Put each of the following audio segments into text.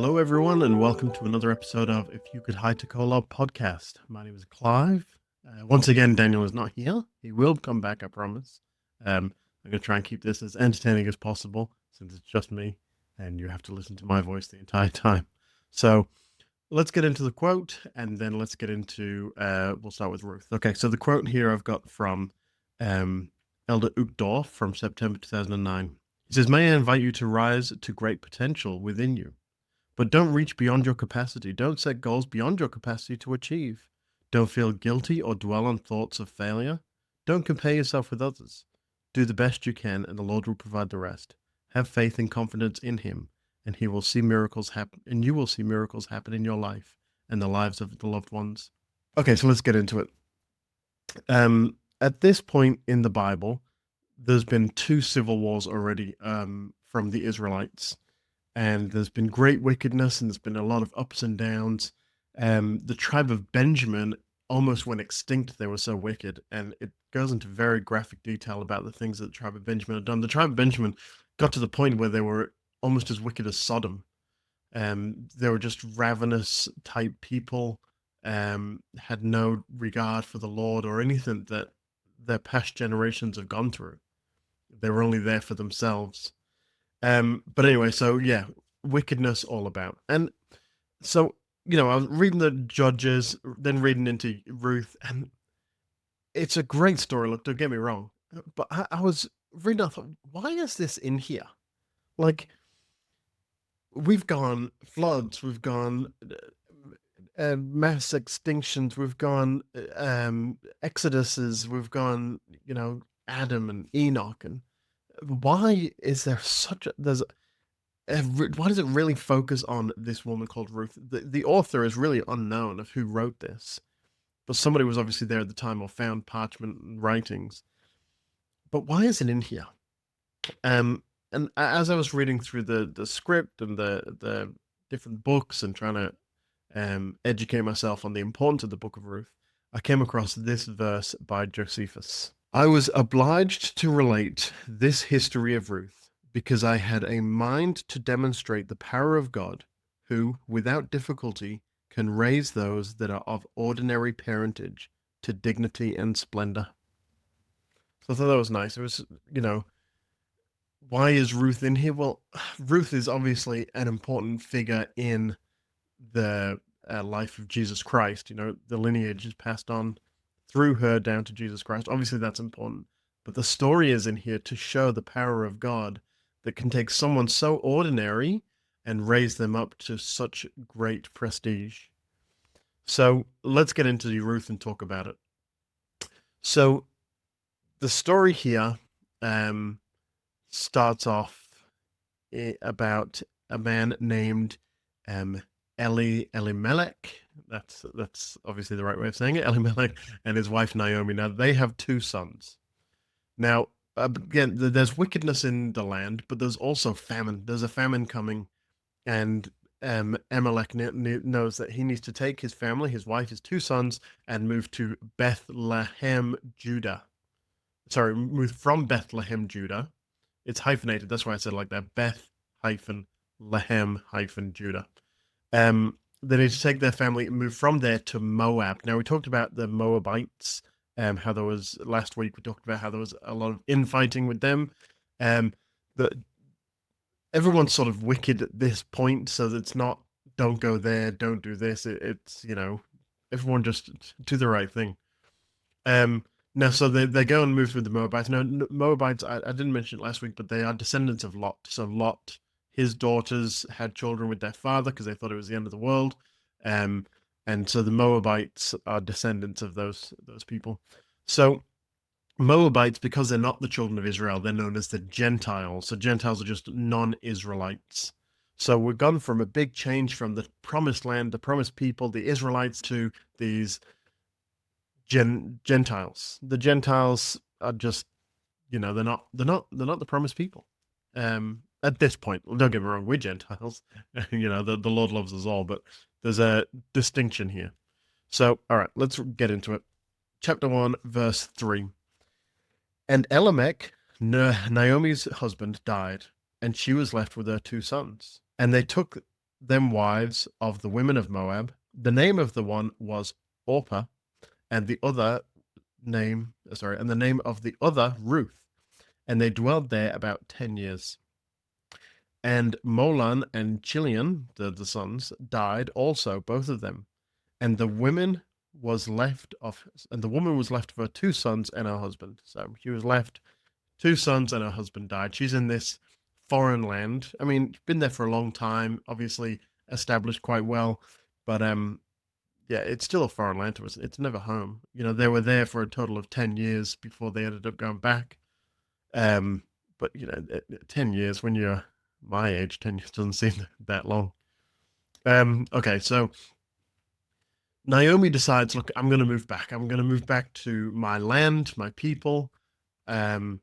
Hello, everyone, and welcome to another episode of If You Could Hide to Kolob podcast. My name is Clive. Once again, Daniel is not here. He will come back, I promise. I'm going to try and keep this as entertaining as possible since it's just me and you have to listen to my voice the entire time. So let's get into the quote and then let's get into, we'll start with Ruth. Okay, so the quote here I've got from Elder Uchtdorf from September 2009. He says, "May I invite you to rise to great potential within you. But don't reach beyond your capacity. Don't set goals beyond your capacity to achieve. Don't feel guilty or dwell on thoughts of failure. Don't compare yourself with others. Do the best you can, and the Lord will provide the rest. Have faith and confidence in Him, and He will see miracles happen, and you will see miracles happen in your life and the lives of the loved ones." Okay, so let's get into it. At this point in the Bible, there's been two civil wars already from the Israelites, and there's been great wickedness and there's been a lot of ups and downs. The tribe of Benjamin almost went extinct. They were so wicked, and it goes into very graphic detail about the things that the tribe of Benjamin had done. The tribe of Benjamin got to the point where they were almost as wicked as Sodom. They were just ravenous type people, had no regard for the Lord or anything that their past generations have gone through. They were only there for themselves. But anyway, so yeah, wickedness all about. And so, I was reading the Judges, then reading into Ruth, and it's a great story. Look, don't get me wrong, but I was reading, I thought, why is this in here? Like, we've gone floods, we've gone mass extinctions, we've gone exoduses, we've gone, Adam and Enoch, and why is there such a there's why does it really focus on this woman called Ruth? The author is really unknown of who wrote this, but somebody was obviously there at the time or found parchment and writings. But why is it in here? And as I was reading through the script and the different books and trying to educate myself on the importance of the Book of Ruth, I came across this verse by Josephus. "I was obliged to relate this history of Ruth because I had a mind to demonstrate the power of God, who, without difficulty, can raise those that are of ordinary parentage to dignity and splendor." So I thought that was nice. It was, why is Ruth in here? Well, Ruth is obviously an important figure in the life of Jesus Christ. The lineage is passed on through her down to Jesus Christ. Obviously, that's important. But the story is in here to show the power of God that can take someone so ordinary and raise them up to such great prestige. So let's get into Ruth and talk about it. So the story here starts off about a man named Elimelech. That's obviously the right way of saying it. Elimelech and his wife Naomi. Now they have two sons. Now again, there's wickedness in the land, but there's also famine. There's a famine coming, and Elimelech knows that he needs to take his family, his wife, his two sons, and move to Bethlehem, Judah. Sorry, move from Bethlehem, Judah. It's hyphenated. That's why I said it like that. Beth hyphen Lehem hyphen Judah. They need to take their family and move from there to Moab. Now, we talked about the Moabites, how there was last week. We talked about how there was a lot of infighting with them. That everyone's sort of wicked at this point, so that it's not don't go there, don't do this. It's everyone just do the right thing. Now, so they go and move through the Moabites. Now, Moabites, I didn't mention it last week, but they are descendants of Lot. So Lot, his daughters had children with their father because they thought it was the end of the world. And so the Moabites are descendants of those people. So Moabites, because they're not the children of Israel, they're known as the Gentiles. So Gentiles are just non-Israelites. So we've gone from a big change from the promised land, the promised people, the Israelites, to these Gentiles. The Gentiles are just, they're not the promised people. At this point, don't get me wrong, we're Gentiles. The Lord loves us all, but there's a distinction here. So, all right, let's get into it. Chapter 1, verse 3. "And Elimelech, Naomi's husband, died, and she was left with her two sons. And they took them wives of the women of Moab. The name of the one was Orpah, and the name of the other Ruth, and they dwelled there about 10 years. And Molan and Chilion, the sons, died also, both of them. And the woman was left of her two sons and her husband. So she was left two sons and her husband died. She's in this foreign land. I mean, been there for a long time, obviously established quite well, but yeah, it's still a foreign land to us. It's never home. They were there for a total of 10 years before they ended up going back. Um, but 10 years when you're my age, 10 years doesn't seem that long. Okay, so Naomi decides, look, I'm going to move back. I'm going to move back to my land, my people, to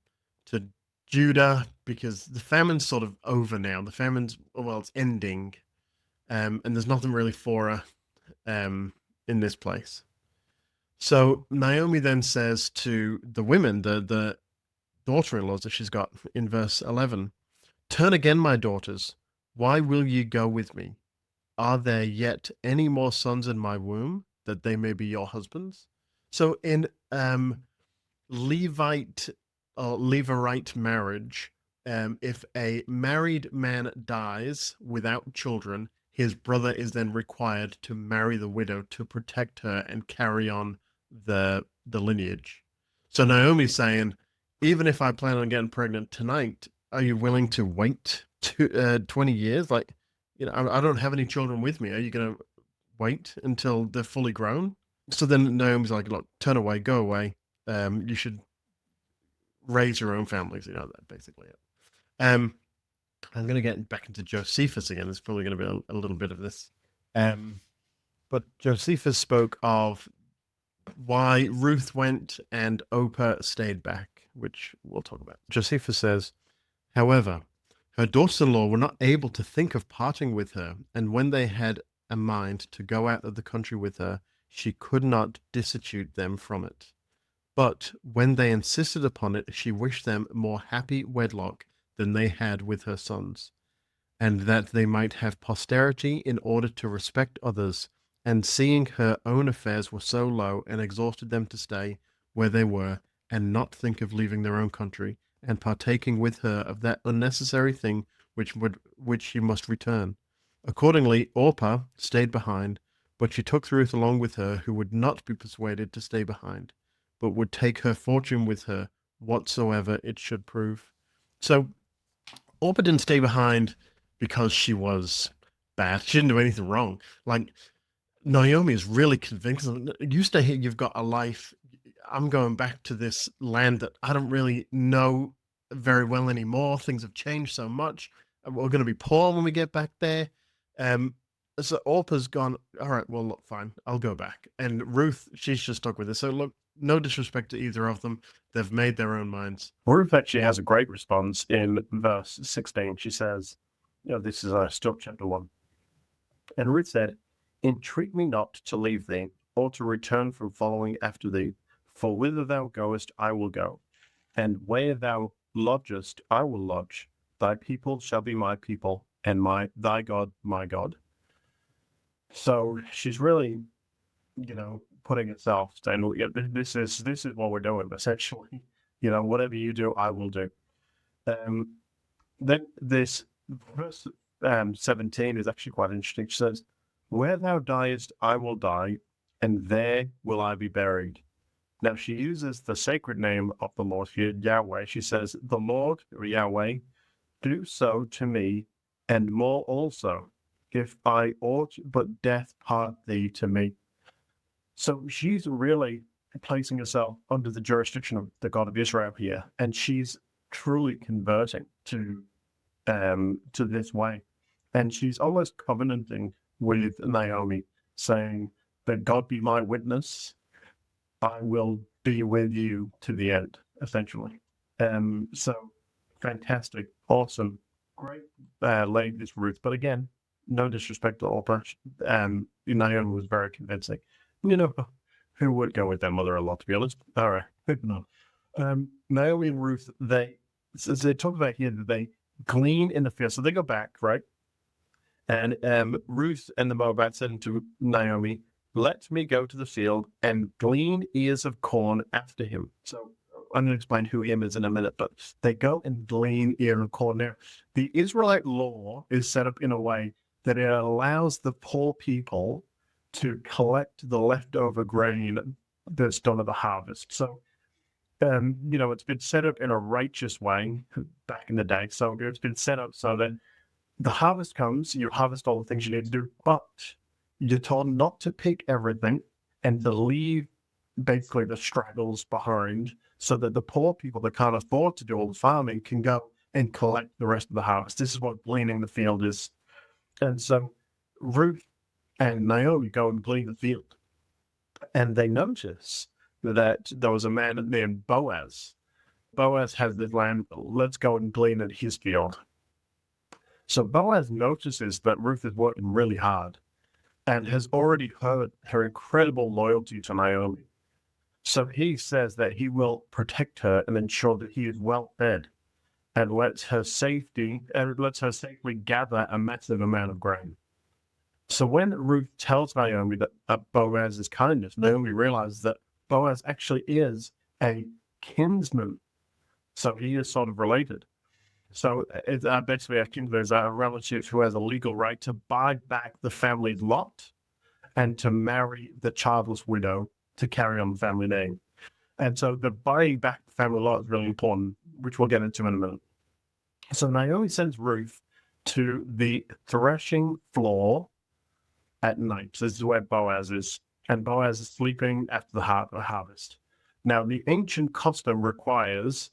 Judah, because the famine's sort of over now. The famine's, well, it's ending, and there's nothing really for her in this place. So Naomi then says to the women, the daughter-in-laws that she's got in verse 11, "Turn again, my daughters. Why will ye go with me? Are there yet any more sons in my womb, that they may be your husbands?" So in Levite or Levirate marriage, if a married man dies without children, his brother is then required to marry the widow to protect her and carry on the lineage. So Naomi's saying, even if I plan on getting pregnant tonight, are you willing to wait 20 years? Like, I don't have any children with me. Are you going to wait until they're fully grown? So then Naomi's like, look, turn away, go away. You should raise your own families. That basically it. I'm going to get back into Josephus again. There's probably going to be a little bit of this. But Josephus spoke of why Ruth went and Orpah stayed back, which we'll talk about. Josephus says, however, her daughters-in-law were not able to think of parting with her, and when they had a mind to go out of the country with her, she could not dissituate them from it. But when they insisted upon it, she wished them more happy wedlock than they had with her sons, and that they might have posterity in order to respect others, and seeing her own affairs were so low, and exhausted them to stay where they were, and not think of leaving their own country, and partaking with her of that unnecessary thing which she must return. Accordingly, Orpah stayed behind, but she took Ruth along with her, who would not be persuaded to stay behind, but would take her fortune with her, whatsoever it should prove. So Orpah didn't stay behind because she was bad. She didn't do anything wrong. Like, Naomi is really convinced. You stay here, you've got a life. I'm going back to this land that I don't really know very well anymore. Things have changed so much. We're going to be poor when we get back there. So Orpah's gone, all right, well, look, fine, I'll go back. And Ruth, she's just stuck with it. So look, no disrespect to either of them. They've made their own minds. Ruth actually has a great response in verse 16. She says, this is still chapter 1. And Ruth said, "Entreat me not to leave thee, or to return from following after thee. For whither thou goest, I will go, and where thou lodgest, I will lodge. Thy people shall be my people, and thy God my God." So she's really, putting herself, saying, this is what we're doing, essentially. Whatever you do, I will do. Then this verse 17 is actually quite interesting. She says, "Where thou diest, I will die, and there will I be buried." Now she uses the sacred name of the Lord here, Yahweh. She says, "The Lord, or Yahweh, do so to me, and more also, if I ought but death part thee to me." So she's really placing herself under the jurisdiction of the God of Israel here, and she's truly converting to this way. And she's almost covenanting with Naomi, saying that God be my witness, I will be with you to the end, essentially. So fantastic, awesome, great lady, this Ruth. But again, no disrespect to Orpah. Naomi was very convincing. Who would go with their mother-in-law, to be honest? All right, no. Naomi and Ruth, they talk about here that they glean in the field. So they go back, right? And Ruth and the Moabites said to Naomi, "Let me go to the field and glean ears of corn after him." So I'm going to explain who him is in a minute, but they go and glean ear of corn. Now, the Israelite law is set up in a way that it allows the poor people to collect the leftover grain that's done at the harvest. So, it's been set up in a righteous way back in the day. So it's been set up so that the harvest comes, you harvest all the things you need to do, but you're told not to pick everything and to leave basically the straggles behind so that the poor people that can't afford to do all the farming can go and collect the rest of the harvest. This is what gleaning the field is. And so Ruth and Naomi go and glean the field. And they notice that there was a man named Boaz. Boaz has this land. Let's go and glean at his field. So Boaz notices that Ruth is working really hard and has already heard her incredible loyalty to Naomi. So he says that he will protect her and ensure that he is well fed and lets her safely gather a massive amount of grain. So when Ruth tells Naomi that Boaz's kindness, Naomi realizes that Boaz actually is a kinsman. So he is sort of related. So it's basically a kinsman is a relative who has a legal right to buy back the family's lot and to marry the childless widow to carry on the family name. And so the buying back the family lot is really important, which we'll get into in a minute. So Naomi sends Ruth to the threshing floor at night. So this is where Boaz is. And Boaz is sleeping after the harvest. Now, the ancient custom requires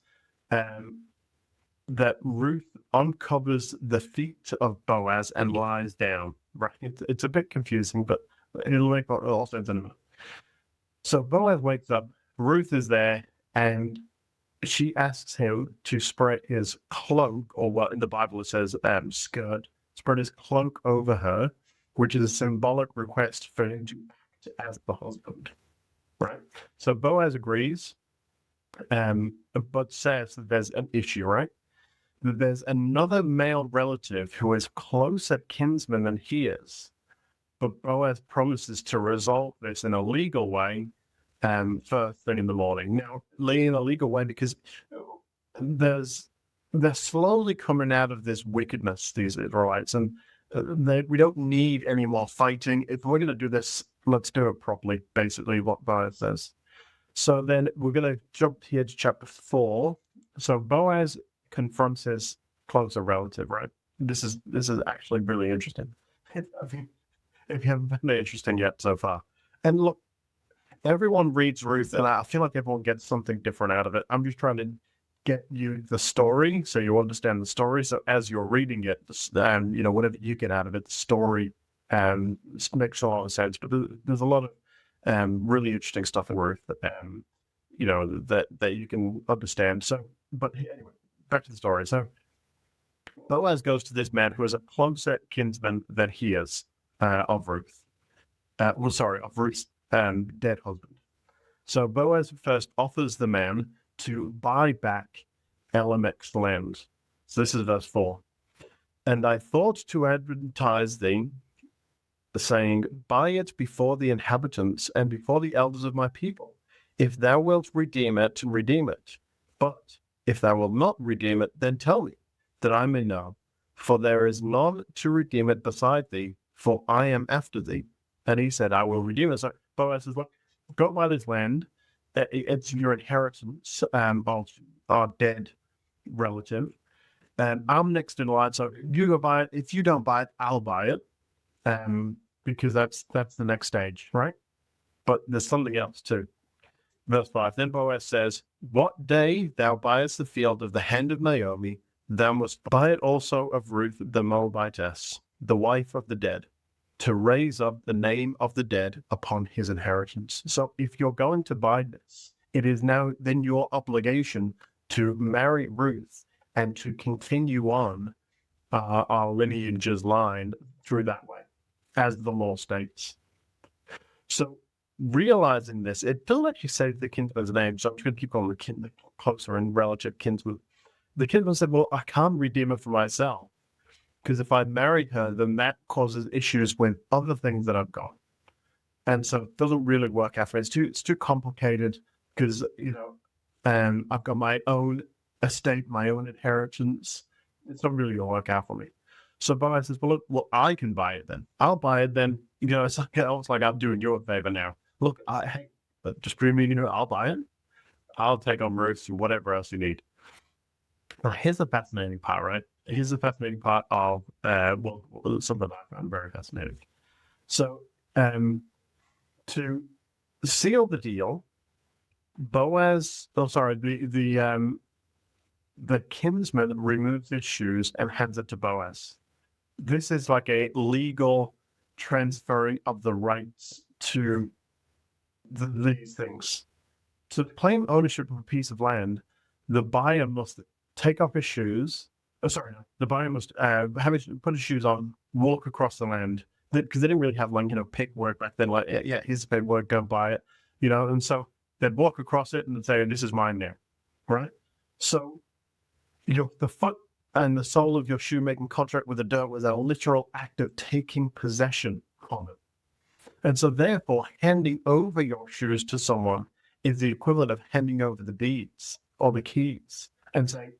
that Ruth uncovers the feet of Boaz and lies down. Right? It's a bit confusing, but it'll make all sense in a minute. So Boaz wakes up. Ruth is there, and she asks him to spread his cloak, or what in the Bible it says skirt, spread his cloak over her, which is a symbolic request for him to act as the husband. Right? So Boaz agrees, but says that there's an issue, right? That there's another male relative who is closer kinsman than he is. But Boaz promises to resolve this in a legal way first thing in the morning. Now, in a legal way, because they're slowly coming out of this wickedness, these Israelites, and we don't need any more fighting. If we're going to do this, let's do it properly, basically, what Boaz says. So then we're going to jump here to chapter 4. So Boaz confronts his closer relative, right? This is actually really interesting. If you haven't found it interesting yet so far. And look, everyone reads Ruth, and I feel like everyone gets something different out of it. I'm just trying to get you the story so you understand the story. So as you're reading it, whatever you get out of it, the story makes a lot of sense. But there's a lot of really interesting stuff in Ruth that you can understand. So, but anyway, back to the story. So Boaz goes to this man who is a closer kinsman than he is of Ruth. Of Ruth's dead husband. So Boaz first offers the man to buy back Elimelech's land. So this is verse 4. And I thought to advertise thee, saying, buy it before the inhabitants and before the elders of my people. If thou wilt redeem it, redeem it. But if thou wilt not redeem it, then tell me, that I may know. For there is none to redeem it beside thee, for I am after thee. And he said, I will redeem it. So Boaz says, look, go buy this land. It's your inheritance of our dead relative. And I'm next in line. So you go buy it. If you don't buy it, I'll buy it. Because that's the next stage, right? But there's something else too. Verse 5, then Boaz says, what day thou buyest the field of the hand of Naomi, thou must buy it also of Ruth the Moabitess, the wife of the dead, to raise up the name of the dead upon his inheritance. So if you're going to buy this, it is now then your obligation to marry Ruth and to continue on our lineage's line through that way, as the law states. So realizing this, it doesn't actually say the kinsman's name, so I'm just going to keep calling the closer and relative kinsman. The kinsman said, well, I can't redeem it for myself. Because if I marry her, then that causes issues with other things that I've got. And so it doesn't really work out for me. It's too complicated because, I've got my own estate, my own inheritance. It's not really going to work out for me. So Boaz says, well, I can buy it then. I'll buy it then. It's almost like I'm doing you a favor now. Look, just between me, I'll buy it. I'll take on Ruth and whatever else you need. Now, here's the fascinating part, right? Here's the fascinating part of, something I found very fascinating. So, to seal the deal, Boaz, the kinsman removes his shoes and hands it to Boaz. This is like a legal transferring of the rights to these things. To claim ownership of a piece of land, the buyer must take off his shoes. The buyer must put his shoes on, walk across the land, because they didn't really have paperwork back then. Like, yeah, here's the paperwork, go buy it, And so they'd walk across it and say, "This is mine now," right? So, the foot and the sole of your shoe making contract with the dirt was a literal act of taking possession of it. And so, therefore, handing over your shoes to someone is the equivalent of handing over the deeds or the keys and saying,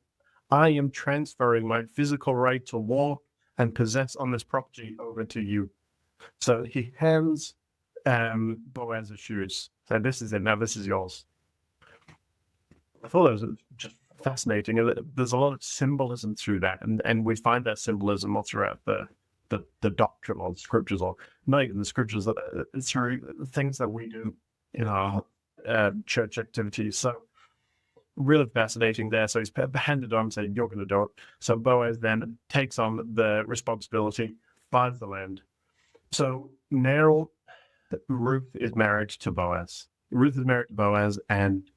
I am transferring my physical right to walk and possess on this property over to you. So he hands Boaz's shoes. So this is it. Now this is yours. I thought that was just fascinating. There's a lot of symbolism through that, and we find that symbolism all throughout the doctrine or the scriptures, or not even the scriptures, through things that we do in our church activities. So really fascinating there. So he's handed on, saying, "You're going to do it." So Boaz then takes on the responsibility, buys the land. So now Ruth is married to Boaz. And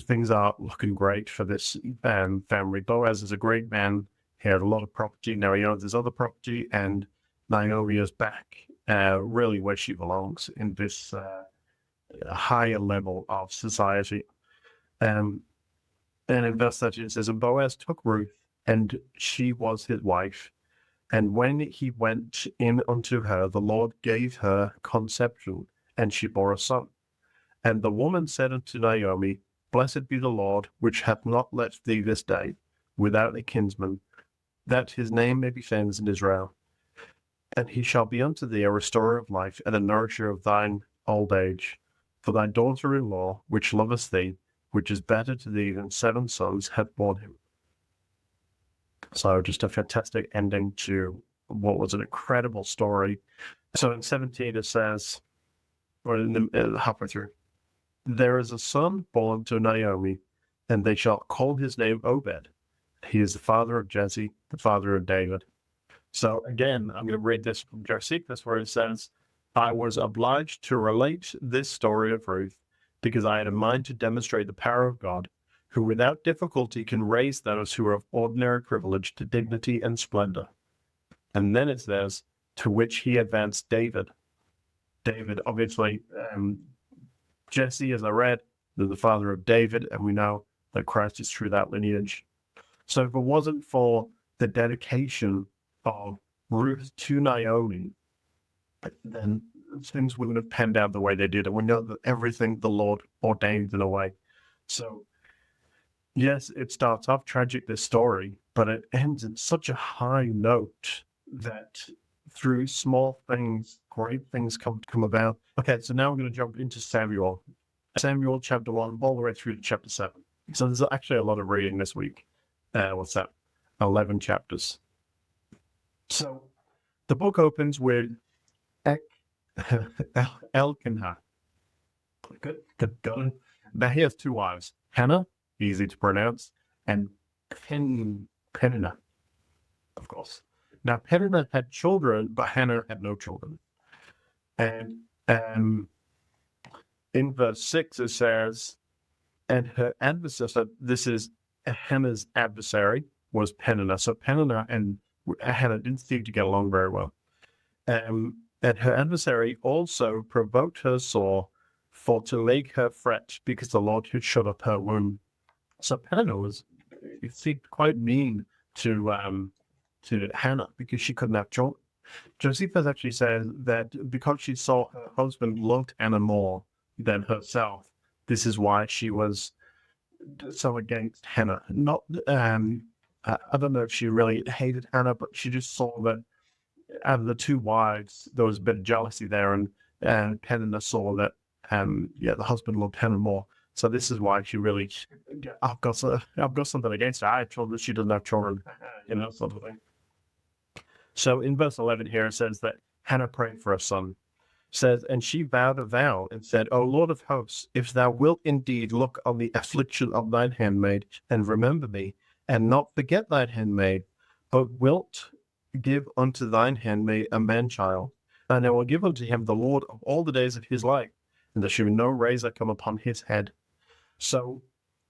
things are looking great for this family. Boaz is a great man. He had a lot of property. Now he owns his other property, and Naomi is back really where she belongs in this higher level of society. And in verse 13 it says, "And Boaz took Ruth, and she was his wife. And when he went in unto her, the Lord gave her conception, and she bore a son. And the woman said unto Naomi, Blessed be the Lord, which hath not left thee this day without a kinsman, that his name may be famous in Israel. And he shall be unto thee a restorer of life, and a nourisher of thine old age. For thy daughter-in-law, which loveth thee, which is better to thee than 7 sons, hath borne him." So just a fantastic ending to what was an incredible story. So in 17 it says, or in the halfway through, "There is a son born to Naomi, and they shall call his name Obed. He is the father of Jesse, the father of David." So again, I'm going to read this from Josephus, where it says, "I was obliged to relate this story of Ruth because I had a mind to demonstrate the power of God, who without difficulty can raise those who are of ordinary privilege to dignity and splendor." And then it says, "To which he advanced David." David, obviously, Jesse, as I read, is the father of David, and we know that Christ is through that lineage. So if it wasn't for the dedication of Ruth to Naomi, then things wouldn't have panned out the way they did. And we know that everything the Lord ordained in a way. So yes, it starts off tragic, this story, but it ends in such a high note that through small things, great things come about. Okay, so now we're going to jump into Samuel. Samuel chapter 1 all the way through to chapter 7. So there's actually a lot of reading this week. 11 chapters. So the book opens with Elkanah. Good. Now he has 2 wives, Hannah, easy to pronounce, and Peninnah, of course. Now Peninnah had children, but Hannah had no children. And in verse 6 it says, "And her adversary," so this is Hannah's adversary, was Peninnah. So Peninnah and Hannah didn't seem to get along very well. And her adversary also provoked her sore, for to make her fret, because the Lord had shut up her womb. So Peninnah seemed quite mean to to Hannah because she couldn't have children. Josephus actually says that because she saw her husband loved Hannah more than herself, this is why she was so against Hannah. Not, I don't know if she really hated Hannah, but she just saw that out of the two wives, there was a bit of jealousy there, and Peninnah saw that, the husband loved Hannah more. So this is why she really, I've got something against her. I have children, she doesn't have children, sort of thing. So in verse 11 here, it says that Hannah prayed for a son. Says, and she vowed a vow and said, O Lord of hosts, if thou wilt indeed look on the affliction of thine handmaid and remember me, and not forget thine handmaid, but wilt give unto thine handmaid a man-child, and I will give unto him the Lord of all the days of his life, and there shall be no razor come upon his head. So,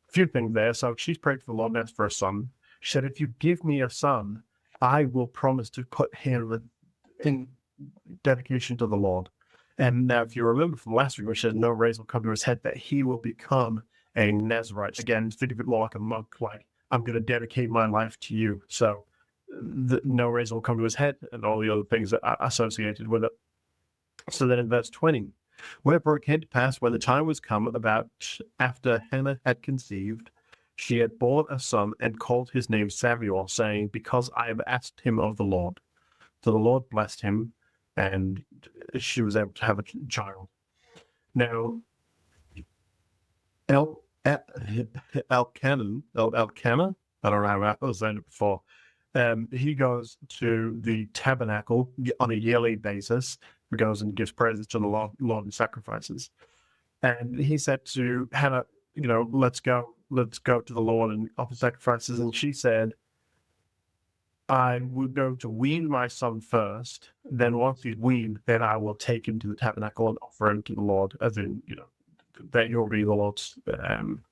a few things there. So she's prayed for the Lord and asked for a son. She said, if you give me a son, I will promise to put him in dedication to the Lord. And now, if you remember from last week, which says no razor will come to his head, that he will become a Nazarite. Again, it's a bit more like a monk, like, I'm going to dedicate my life to you. So no razor will come to his head and all the other things that are associated with it. So then in verse 20, wherefore it came to pass when the time was come about after Hannah had conceived, she had borne a son and called his name Samuel, saying, because I have asked him of the Lord. So the Lord blessed him, and she was able to have a child. Now, Elkanah, I don't know how I was saying it before. He goes to the tabernacle on a yearly basis. He goes and gives praises to the Lord and sacrifices. And he said to Hannah, let's go to the Lord and offer sacrifices. And she said, I would go to wean my son first. Then once he's weaned, then I will take him to the tabernacle and offer him to the Lord, as in, that you'll be the Lord's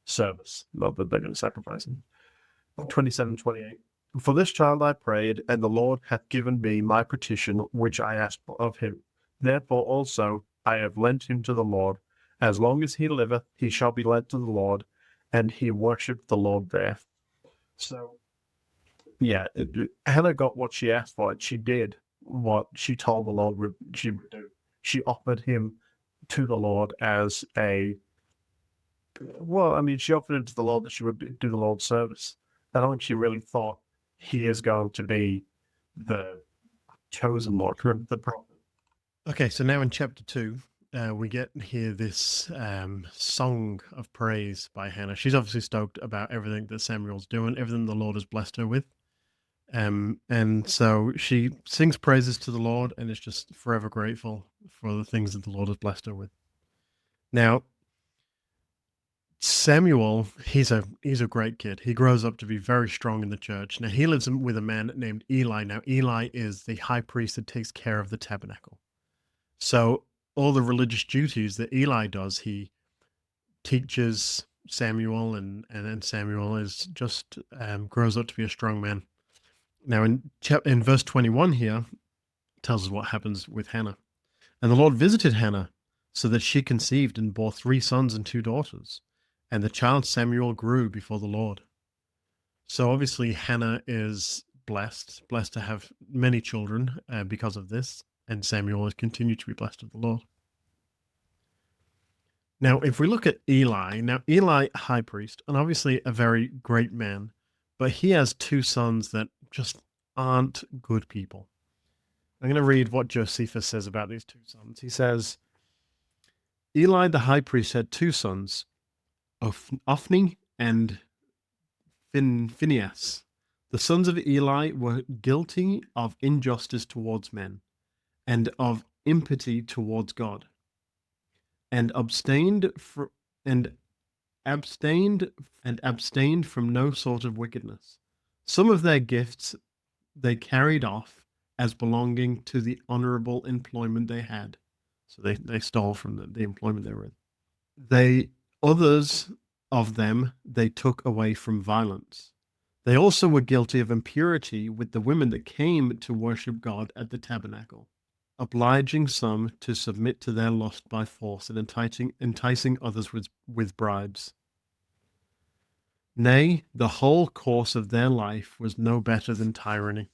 service, not that they're going to sacrifice him. 27:28. For this child I prayed, and the Lord hath given me my petition which I asked of him. Therefore also I have lent him to the Lord. As long as he liveth, he shall be lent to the Lord, and he worshipped the Lord there. So, yeah, Hannah got what she asked for, and she did what she told the Lord she would do. She offered him to the Lord as she offered him to the Lord that she would do the Lord's service. I don't think she really thought he is going to be the chosen Lord, the prophet. Okay, so now in chapter 2, we get here this song of praise by Hannah. She's obviously stoked about everything that Samuel's doing, everything the Lord has blessed her with. And so she sings praises to the Lord and is just forever grateful for the things that the Lord has blessed her with. Now, Samuel, he's a great kid. He grows up to be very strong in the church. Now, he lives with a man named Eli. Now, Eli is the high priest that takes care of the tabernacle. So all the religious duties that Eli does, he teaches Samuel, and then Samuel is just grows up to be a strong man. Now, in verse 21 here, tells us what happens with Hannah. And the Lord visited Hannah so that she conceived and bore 3 sons and 2 daughters. And the child Samuel grew before the Lord. So obviously Hannah is blessed to have many children because of this. And Samuel has continued to be blessed of the Lord. Now, if we look at Eli, high priest, and obviously a very great man, but he has 2 sons that just aren't good people. I'm going to read what Josephus says about these 2 sons. He says, Eli the high priest had 2 sons, Ophni and Phinehas. The sons of Eli were guilty of injustice towards men and of impiety towards God, and abstained from no sort of wickedness. Some of their gifts they carried off as belonging to the honorable employment they had. So they stole from the employment they were in. Others of them they took away from violence. They also were guilty of impurity with the women that came to worship God at the tabernacle, obliging some to submit to their lust by force and enticing others with bribes. Nay, the whole course of their life was no better than tyranny.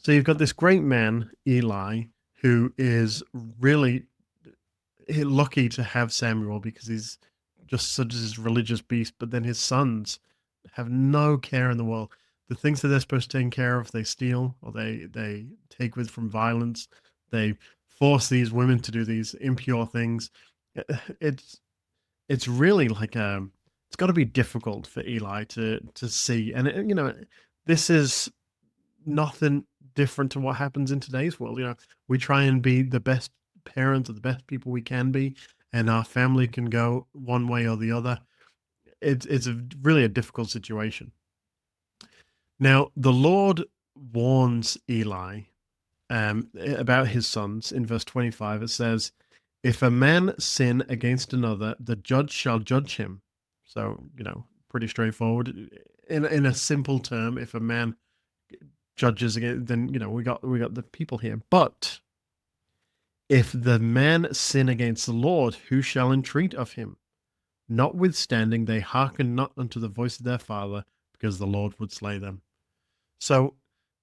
So you've got this great man, Eli, who is really lucky to have Samuel because he's just such a religious beast. But then his sons have no care in the world. The things that they're supposed to take care of, they steal or they take with from violence. They force these women to do these impure things. It's it's really like it's got to be difficult for Eli to see, and this is nothing different to what happens in today's world. We try and be the best parents or the best people we can be, and our family can go one way or the other. It's really a difficult situation. Now, the Lord warns Eli about his sons. In verse 25, it says, "If a man sin against another, the judge shall judge him." So, pretty straightforward. In a simple term, if a man judges again, then we got the people here. But if the man sin against the Lord, who shall entreat of him? Notwithstanding, they hearken not unto the voice of their father, because the Lord would slay them. So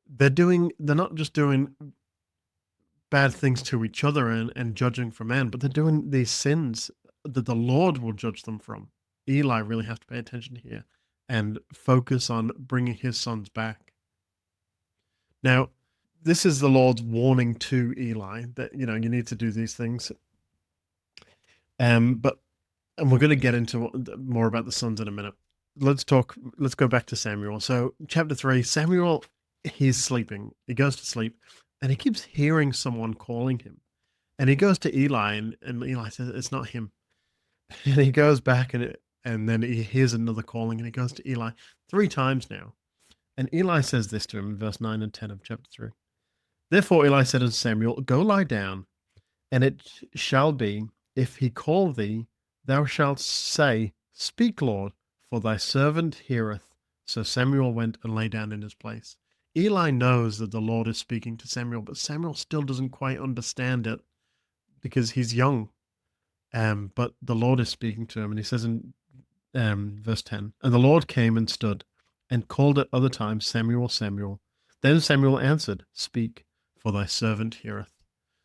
they're not just doing bad things to each other and judging for man, but they're doing these sins that the Lord will judge them from. Eli really has to pay attention here and focus on bringing his sons back. Now, this is the Lord's warning to Eli that, you need to do these things. And we're going to get into more about the sons in a minute. Let's go back to Samuel. So chapter 3, Samuel, he's sleeping. He goes to sleep and he keeps hearing someone calling him. And he goes to Eli and Eli says, it's not him. And he goes back and then he hears another calling and he goes to Eli 3 times now. And Eli says this to him in verse 9 and 10 of chapter 3. Therefore Eli said unto Samuel, Go lie down, and it shall be, if he call thee, thou shalt say, Speak, Lord, for thy servant heareth. So Samuel went and lay down in his place. Eli knows that the Lord is speaking to Samuel, but Samuel still doesn't quite understand it because he's young. But the Lord is speaking to him, and he says in verse 10, And the Lord came and stood, and called at other times, Samuel, Samuel. Then Samuel answered, Speak, for thy servant heareth.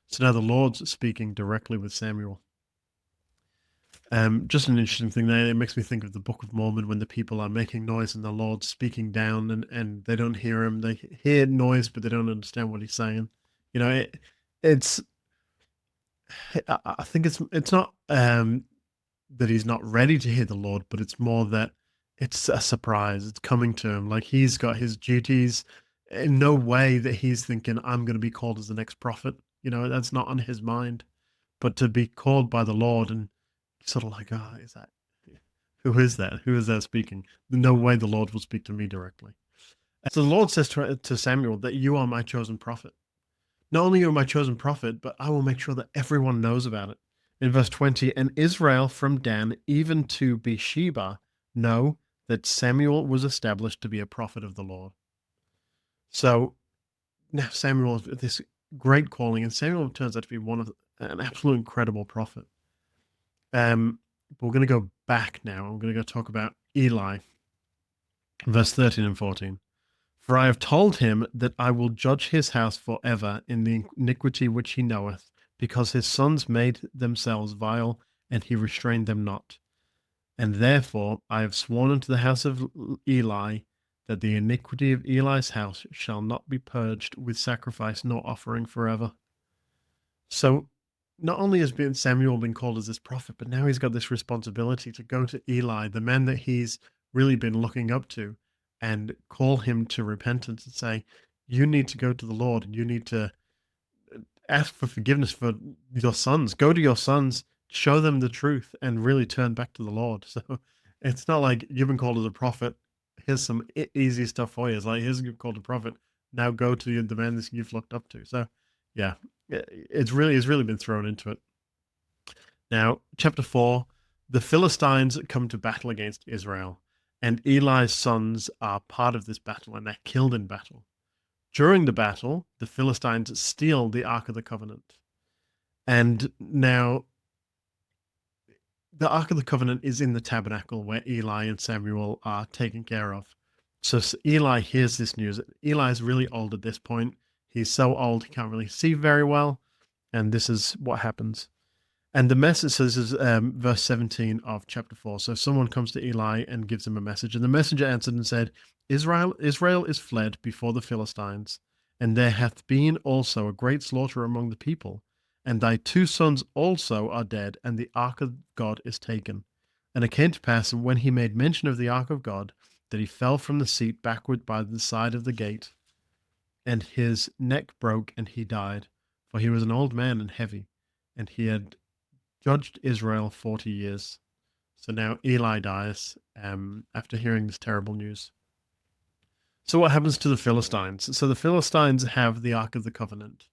So now the Lord's speaking directly with Samuel. Just an interesting thing there. It makes me think of the Book of Mormon when the people are making noise and the Lord's speaking down and they don't hear him. They hear noise, but they don't understand what he's saying. It's. I think it's not that he's not ready to hear the Lord, but it's more that it's a surprise. It's coming to him. Like he's got his duties. In no way that he's thinking, I'm going to be called as the next prophet. That's not on his mind. But to be called by the Lord and sort of like, is that, who is that? Who is that speaking? No way the Lord will speak to me directly. And so the Lord says to Samuel that you are my chosen prophet. Not only are you my chosen prophet, but I will make sure that everyone knows about it. In verse 20, and Israel from Dan even to Beersheba know that Samuel was established to be a prophet of the Lord. So now Samuel has this great calling, and Samuel turns out to be an absolute incredible prophet. But we're going to go back now. We're going to go talk about Eli, verse 13 and 14. For I have told him that I will judge his house forever in the iniquity which he knoweth, because his sons made themselves vile, and he restrained them not. And therefore I have sworn unto the house of Eli that the iniquity of Eli's house shall not be purged with sacrifice nor offering forever. So not only has Samuel been called as this prophet, but now he's got this responsibility to go to Eli, the man that he's really been looking up to, and call him to repentance and say, you need to go to the Lord and you need to ask for forgiveness for your sons. Go to your sons, show them the truth, and really turn back to the Lord. So it's not like you've been called as a prophet. Here's some easy stuff for you. It's like, here's you've called a prophet. Now go to the man that you've looked up to. So yeah, it's really been thrown into it. Now, chapter 4, the Philistines come to battle against Israel, and Eli's sons are part of this battle, and they're killed in battle. During the battle, the Philistines steal the Ark of the Covenant. And now the Ark of the Covenant is in the tabernacle where Eli and Samuel are taken care of. So Eli hears this news. Eli is really old at this point. He's so old he can't really see very well, and this is what happens. And the message says is verse 17 of chapter 4. So someone comes to Eli and gives him a message, and the messenger answered and said, Israel is fled before the Philistines, and there hath been also a great slaughter among the people, and thy 2 sons also are dead, and the ark of God is taken. And it came to pass, when he made mention of the ark of God, that he fell from the seat backward by the side of the gate, and his neck broke, and he died, for he was an old man and heavy, and he had judged Israel 40 years. So now Eli dies after hearing this terrible news. So what happens to the Philistines? So the Philistines have the Ark of the Covenant.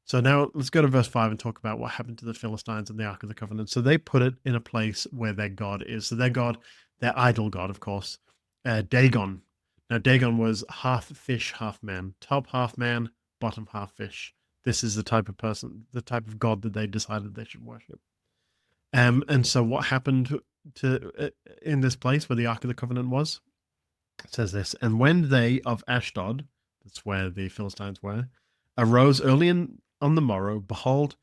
So now let's go to verse 5 and talk about what happened to the Philistines and the Ark of the Covenant. So they put it in a place where their God is. So their God, their idol God, of course, Dagon. Now Dagon was half fish, half man. Top half man, bottom half fish. This is the type of person, the type of God that they decided they should worship. And so what happened to in this place where the Ark of the Covenant was? It says this, and when they of Ashdod, that's where the Philistines were, arose early on the morrow, behold,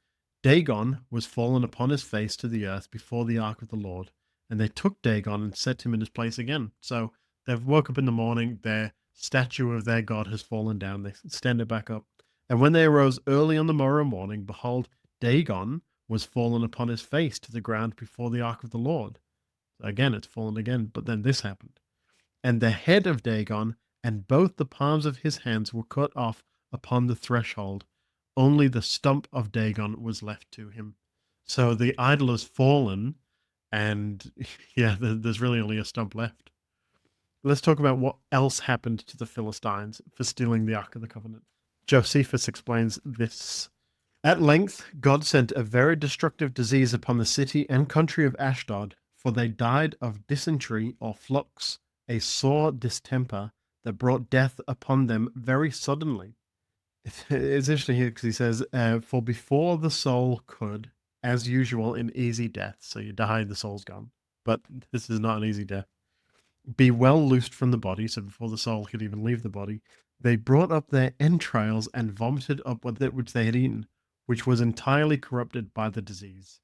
Dagon was fallen upon his face to the earth before the ark of the Lord. And they took Dagon and set him in his place again. So they've woke up in the morning, their statue of their God has fallen down. They stand it back up. And when they arose early on the morrow morning, behold, Dagon was fallen upon his face to the ground before the ark of the Lord. Again, it's fallen again, but then this happened. And the head of Dagon and both the palms of his hands were cut off upon the threshold. Only the stump of Dagon was left to him. So the idol has fallen, and yeah, there's really only a stump left. Let's talk about what else happened to the Philistines for stealing the Ark of the Covenant. Josephus explains this. At length, God sent a very destructive disease upon the city and country of Ashdod, for they died of dysentery or flux, a sore distemper that brought death upon them very suddenly. It's interesting here because he says, for before the soul could, as usual in easy death, so you die, the soul's gone, but this is not an easy death, be well loosed from the body, so before the soul could even leave the body, they brought up their entrails and vomited up that which they had eaten, which was entirely corrupted by the disease.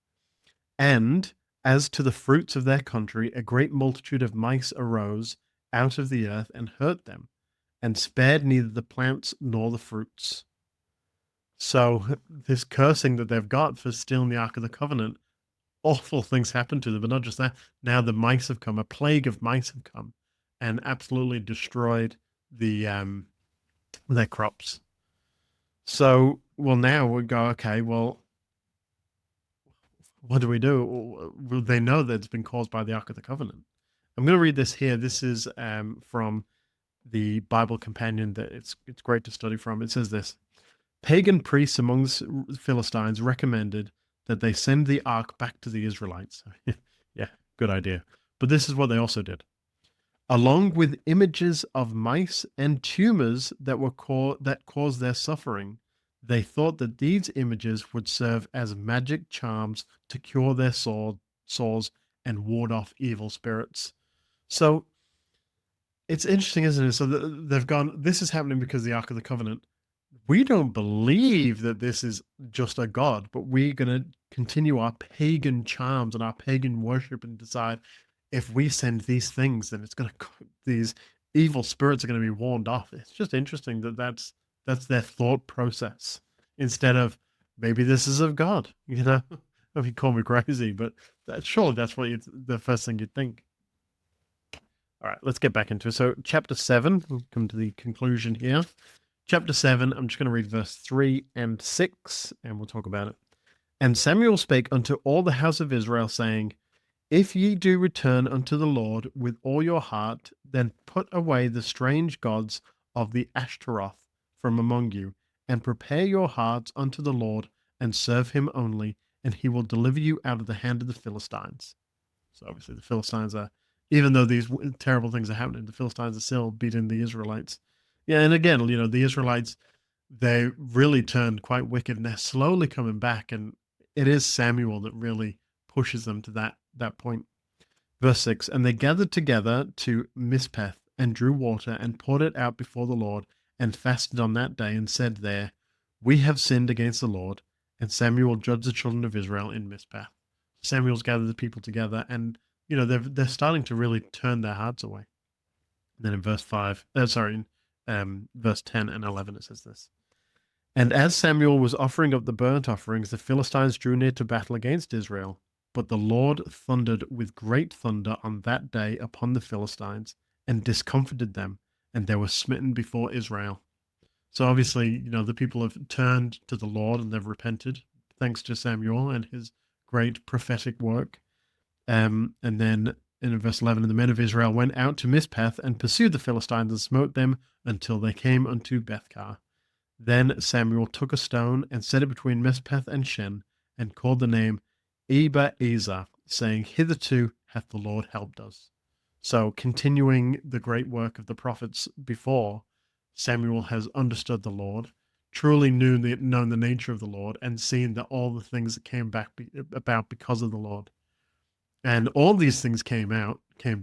And as to the fruits of their country, a great multitude of mice arose out of the earth and hurt them, and spared neither the plants nor the fruits. So this cursing that they've got for stealing the Ark of the Covenant, awful things happen to them, but not just that. Now the mice have come, a plague of mice have come and absolutely destroyed their crops. So, well, now we go, okay, well, what do we do? Well, they know that it's been caused by the Ark of the Covenant. I'm going to read this here. This is from the Bible Companion that it's great to study from. It says this: pagan priests among the Philistines recommended that they send the ark back to the Israelites. Yeah, good idea. But this is what they also did. Along with images of mice and tumors that caused their suffering, they thought that these images would serve as magic charms to cure their sores and ward off evil spirits. So it's interesting, isn't it? So they've gone, this is happening because of the Ark of the Covenant. We don't believe that this is just a god, but we're going to continue our pagan charms and our pagan worship and decide if we send these things, then it's going to, these evil spirits are going to be warned off. It's just interesting that that's their thought process instead of maybe this is of God, you know? I mean, call me crazy, but surely that's what the first thing you'd think. All right, let's get back into it. So chapter 7, we'll come to the conclusion here. Chapter 7, I'm just going to read verse 3 and 6, and we'll talk about it. And Samuel spake unto all the house of Israel, saying, if ye do return unto the Lord with all your heart, then put away the strange gods of the Ashtaroth from among you, and prepare your hearts unto the Lord, and serve him only, and he will deliver you out of the hand of the Philistines. So obviously the Philistines are, even though these terrible things are happening, the Philistines are still beating the Israelites. Yeah, and again, you know, the Israelites, they really turned quite wicked, and they're slowly coming back, and it is Samuel that really pushes them to that point. Verse 6, and they gathered together to Mizpeh, and drew water, and poured it out before the Lord, and fasted on that day, and said there, We have sinned against the Lord. And Samuel judged the children of Israel in Mizpah. Samuel's gathered the people together, and they're starting to really turn their hearts away. And then in verse 10 and 11, it says this. And as Samuel was offering up the burnt offerings, the Philistines drew near to battle against Israel. But the Lord thundered with great thunder on that day upon the Philistines and discomfited them, and they were smitten before Israel. So obviously, the people have turned to the Lord and they've repented, thanks to Samuel and his great prophetic work. And then in verse 11, and the men of Israel went out to Mizpeh and pursued the Philistines and smote them until they came unto Bethkar. Then Samuel took a stone and set it between Mizpeh and Shen, and called the name Ebenezer, saying, Hitherto hath the Lord helped us. So continuing the great work of the prophets before, Samuel has understood the Lord, truly known the nature of the Lord, and seen that all the things that came about because of the Lord. And all these things came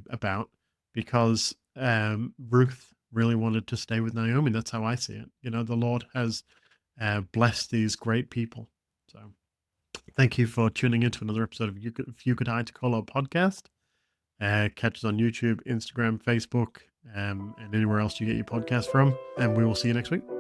about because Ruth really wanted to stay with Naomi. That's how I see it. The Lord has blessed these great people. So thank you for tuning into another episode of If You Could Hide to Kolob podcast. Catch us on YouTube, Instagram, Facebook, and anywhere else you get your podcast from. And we will see you next week.